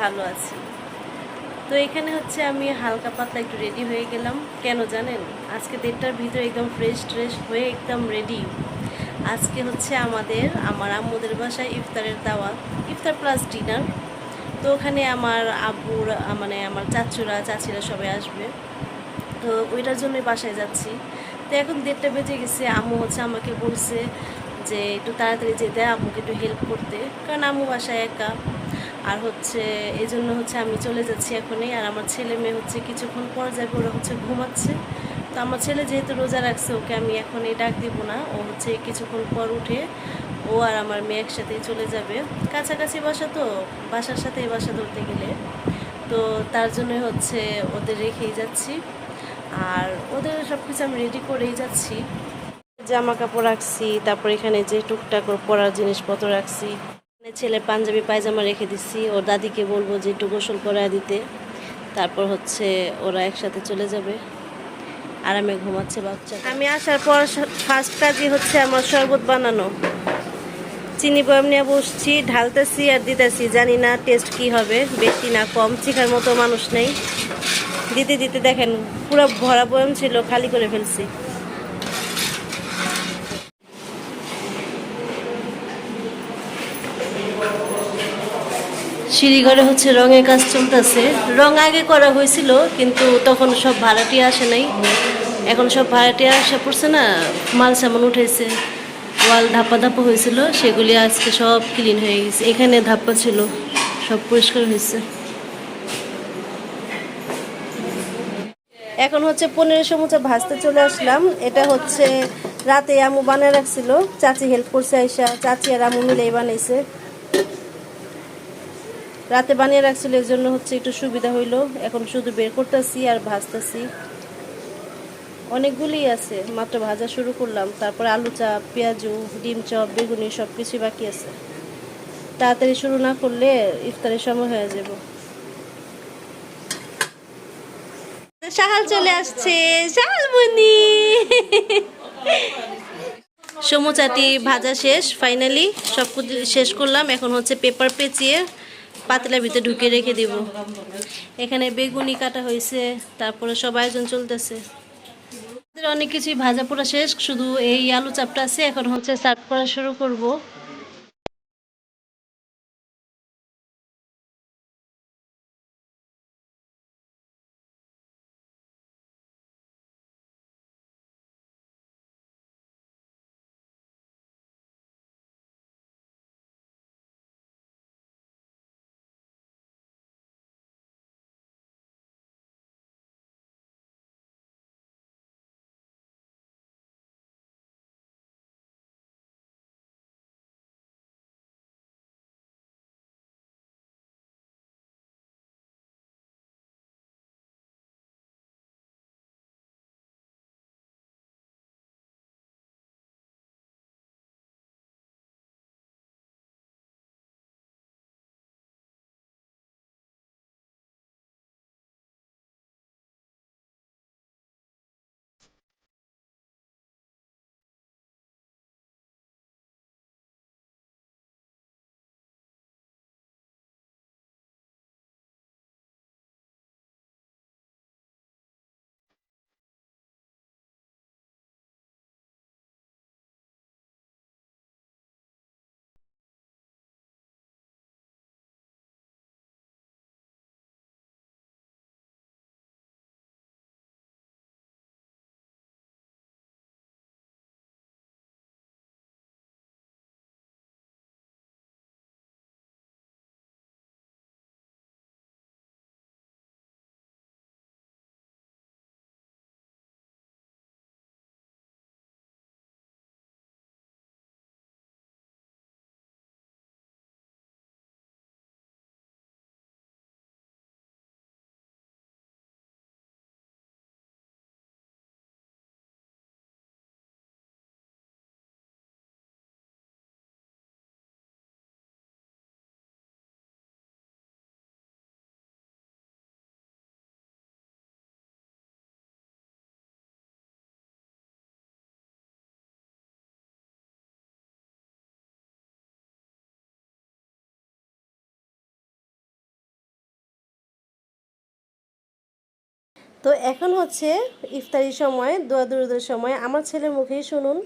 ভালো আছি। তো এখানে হচ্ছে আমি হালকা পাতলা একটু রেডি হয়ে গেলাম। কেন জানেন? আজকে 1:30টার ভিতরে একদম ফ্রেশ ট্রেশ হয়ে একদম রেডি। আজকে হচ্ছে আমার আম্মুদের বাসায় ইফতারের দাওয়াত, ইফতার প্লাস ডিনার। তো ওখানে আমার আব্বুর মানে আমার চাচুরা চাচিরা সবাই আসবে। তো ওইটার জন্যই বাসায় যাচ্ছি। তো এখন 1:30টা বেজে গেছে। আম্মু হচ্ছে আমাকে বলছে যে একটু তাড়াতাড়ি যেতে, আম্মুকে একটু হেল্প করতে, কারণ আম্মু বাসায় একা। আর হচ্ছে এই জন্য হচ্ছে আমি চলে যাচ্ছি এখনই। আর আমার ছেলে মেয়ে হচ্ছে কিছুক্ষণ পর যাবে, ওরা হচ্ছে ঘুমাচ্ছে। তো আমার ছেলে যেহেতু রোজা রাখছে, ওকে আমি এখনই ডাক দিব না। ও হচ্ছে কিছুক্ষণ পর উঠে ও আর আমার মেয়ে একসাথেই চলে যাবে। কাছাকাছি বাসা, তো বাসার সাথে এই বাসা ধরতে গেলে, তো তার জন্য হচ্ছে ওদের রেখেই যাচ্ছি। আর ওদের সব কিছু আমি রেডি করেই যাচ্ছি। জামা কাপড় রাখছি, তারপর এখানে যে টুকটাক পরার জিনিসপত্র রাখছি। ছেলে পাঞ্জাবি পায়জামা রেখে দিচ্ছি, ওর দাদিকে বলবো যে একটু গোসল করায় দিতে। তারপর হচ্ছে ওরা একসাথে চলে যাবে। আরামে ঘুমাচ্ছে বাচ্চা। আমি আসার পর ফার্স্ট কাজই হচ্ছে আমার শরবত বানানো। চিনি বয়াম নিয়ে বসছি, ঢালতেছি আর দিতেছি, জানি না টেস্ট কি হবে, বেশি না কম, চিখার মতো মানুষ নেই। দিতে দিতে দেখেন পুরো ভরা বয়াম ছিল, খালি করে ফেলছি। সিঁড়িঘরে হচ্ছে রঙের কাজ চলতেছে। রং আগে করা হয়েছিল, কিন্তু তখন সব ভাড়াটিয়া আসে নাই। এখন সব ভাড়াটিয়া আসা পড়ছে না, মাল সামান উঠেছে। ওয়াল ধাপ্পা ধাপ্পা হয়েছিল, সেগুলি আজকে সব ক্লিন হয়ে গেছে। এখানে ধাপ্পা ছিল, সব পরিষ্কার হয়েছে। এখন হচ্ছে 1500 মুচা ভাজতে চলে আসলাম। এটা হচ্ছে রাতে আমু বানিয়ে রাখছিল, চাচি হেল্প করছে, আইসা চাচি আর আমু মিলেই বানাইছে। রাতে বানিয়ে রাখছিল, এর জন্য হচ্ছে একটু সুবিধা হইলো। এখন শুধু বের করতেছি আর ভাজতেছি। অনেকগুলি আছে, মাত্র ভাজা শুরু করলাম। তারপরে আলু চাপ, পেঁয়াজু, ডিম চপ, বেগুনি সব কিছুই বাকি আছে। তাড়াতাড়ি শুরু না করলে ইফতারের সময় হয়ে যাব। সাহাল চলে আসছে, শালমনি। সমুচাটি ভাজা শেষ, ফাইনালি সব কিছু শেষ করলাম। এখন হচ্ছে পেপার পেঁচিয়ে পাতলার ভিতরে ঢুকিয়ে রেখে দিব। এখানে বেগুনি কাটা হয়েছে, তারপরে সব আয়োজন চলতেছে। অনেক কিছুই ভাজা পোড়া শেষ, শুধু এই আলু চাপটা আছে। এখন হচ্ছে সার্ভ করা শুরু করব। তো এখন হচ্ছে ইফতারির সময়, দোয়া দুরুদের সময়। আমার ছেলের মুখেই শুনুন।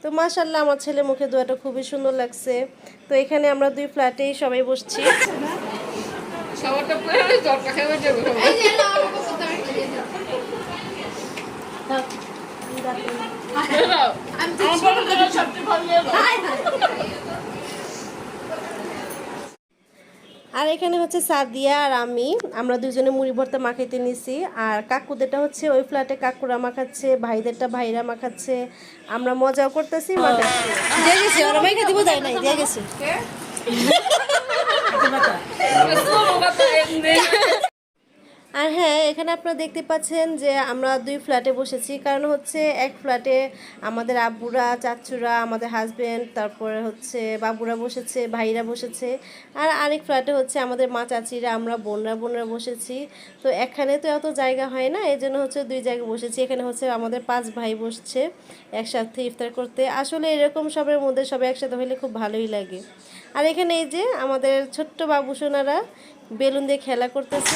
তো মাশাআল্লাহ আমার ছেলের মুখে দোয়াটা খুবই সুন্দর লাগছে। তো এখানে আমরা 2 ফ্ল্যাটেই সবাই বসছি। আর এখানে হচ্ছে সাদিয়া আর আমরা দুজনে মুড়ি ভর্তা মাখাইতে নিছি। আর কাকুদেরটা হচ্ছে ওই ফ্ল্যাটে কাকুরা মাখাচ্ছে, ভাইদেরটা ভাইরা মাখাচ্ছে। আমরা মজাও করতেছি, মাখাচ্ছি। দিয়ে গেছে ওরা মাইখা দিব যায় নাই, দিয়ে গেছে। আর হ্যাঁ, এখানে আপনারা দেখতে পাচ্ছেন যে আমরা 2 ফ্ল্যাটে বসেছি। কারণ হচ্ছে এক ফ্ল্যাটে আমাদের আব্বুরা, চাচুরা, আমাদের হাজবেন্ড, তারপরে হচ্ছে বাবুরা বসেছে, ভাইরা বসেছে। আর আরেক ফ্ল্যাটে হচ্ছে আমাদের মা, চাচিরা, আমরা বোনরা বসেছি। তো এখানে তো এত জায়গা হয় না, এই জন্য হচ্ছে 2 জায়গায় বসেছি। এখানে হচ্ছে আমাদের 5 ভাই বসছে একসাথে ইফতার করতে। আসলে এরকম সবের মধ্যে সবাই একসাথে হলে খুব ভালোই লাগে। আর এখানে এই যে আমাদের ছোট্ট বাবু সোনারা বেলুন দিয়ে খেলা করতেছে।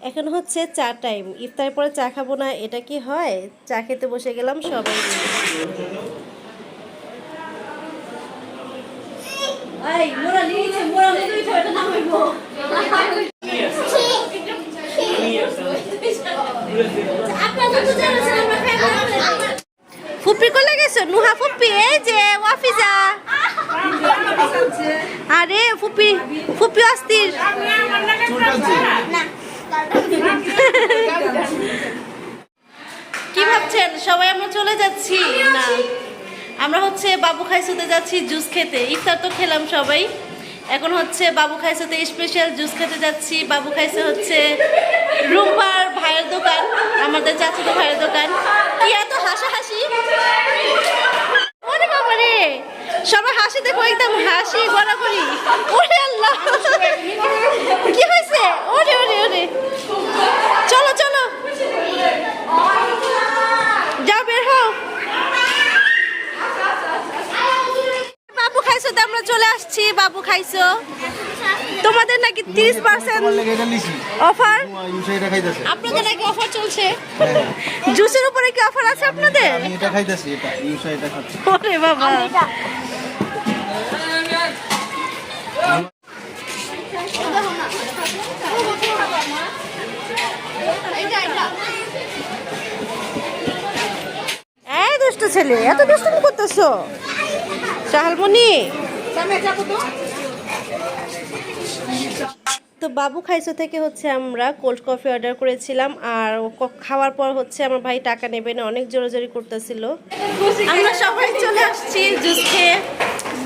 এখন হচ্ছে চা টাইম। ইফতারের পরে চা খাবো না এটা কি হয়? চা খেতে বসে গেলাম সবাই ফুপি কোলে গেছো? নুহা ফুপি এই যে ওয়াফিজা। আরে ফুপি অস্থির। কি ভাবছেন সবাই আমরা চলে যাচ্ছি? না, আমরা হচ্ছে বাবু খাইসুতে যাচ্ছি জুস খেতে। ইফতার তো খেলাম সবাই, এখন হচ্ছে বাবু খাইসুতে স্পেশাল জুস খেতে যাচ্ছি। বাবু খাইসে হচ্ছে রুম্পার ভাইয়ের দোকান, আমাদের চাচাতো ভাইয়ের দোকান। কি এত হাসাহাসি! ওরে বাবা রে, সবাই হাসি দেখো, একদম হাসি গড়াগড়ি। ওরে আল্লাহ, কি হয়েছে? ওরে ওরে ওরে, চলো চলো যাও, বের হও। বাবু খাইছো তো আমরা চলে আসছি। বাবু খাইছো, তোমাদের নাকি 30% অফার? আপনাদের নাকি অফার চলছে? জুসের উপরে কি অফার আছে আপনাদের? এটা খাইতেছি, এটা ইউসা এটা খাচ্ছি। ওরে বাবা, এই দুষ্ট ছেলে, এত দুষ্টুমি করতেছো শাহালমণি? তো বাবু খাইছো থেকে হচ্ছে আমরা কোল্ড কফি অর্ডার করেছিলাম। আর খাওয়ার পর হচ্ছে আমার ভাই টাকা নেবে না, অনেক জোরাজোরি করতেছিল। আমরা সবাই চলে আসছি জুস খেয়ে।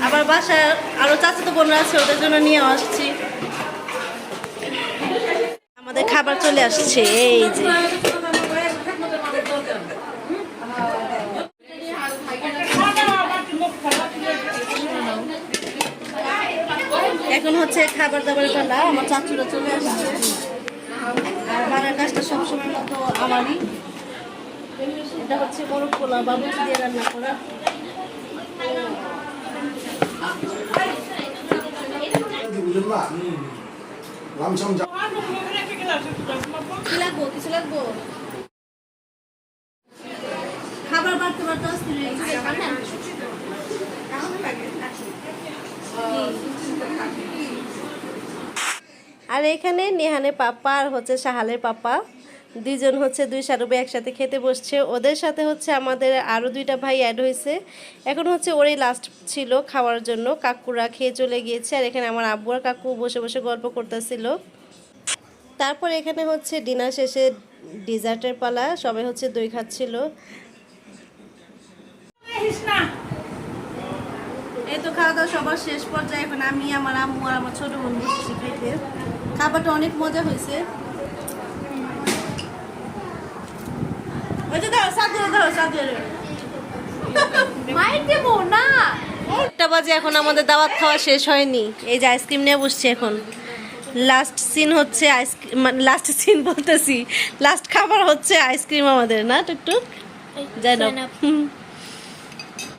আবার বাসায় আরো চাচাতো বোনরা আছে, ওদের জন্য নিয়ে আসছি। আমাদের খাবার চলে আসছে, এই যে এখন হচ্ছে খাবার দাবারের পালা। আমার চাচুরা চলে আসছে। আর বাড়ার কাজটা সবসময় মতো আমারই। এটা হচ্ছে বড় পোলা, বাবু দিয়ে রান্না করা। কিছু লাগবো খাবার বাড়তে বাড়তে অস্থির হয়ে গেছে। আর এখানে নেহানের পাপা আর হচ্ছে সাহালের পাপা দুইজন হচ্ছে 2 সারুবে একসাথে খেতে বসছে। ওদের সাথে হচ্ছে আমাদের আরও 2টা ভাই অ্যাড হয়েছে। এখন হচ্ছে ওরাই লাস্ট ছিল খাওয়ার জন্য। কাকুরা খেয়ে চলে গিয়েছে। আর এখানে আমার আব্বু আর কাকু বসে বসে গল্প করতেছিল। তারপর এখানে হচ্ছে ডিনার শেষে ডিজার্টের পালা। সবাই হচ্ছে দই খাচ্ছিল। এই তো খাওয়া দাওয়া সবার শেষ পর্যায়ে। এখন আমি, আমার আম্মু আর আমার ছোট বোন বসেছি খাইতে। খাবারটা অনেক মজা হয়েছে। একটা বাজে এখন আমাদের দাওয়াত খাওয়া শেষ হয়নি। এই যে আইসক্রিম নিয়ে বসছি এখন। লাস্ট সিন হচ্ছে আইসক্রিম, লাস্ট সিন বলতেছি, লাস্ট খাবার হচ্ছে আইসক্রিম আমাদের, না টুকটুক? জানাব।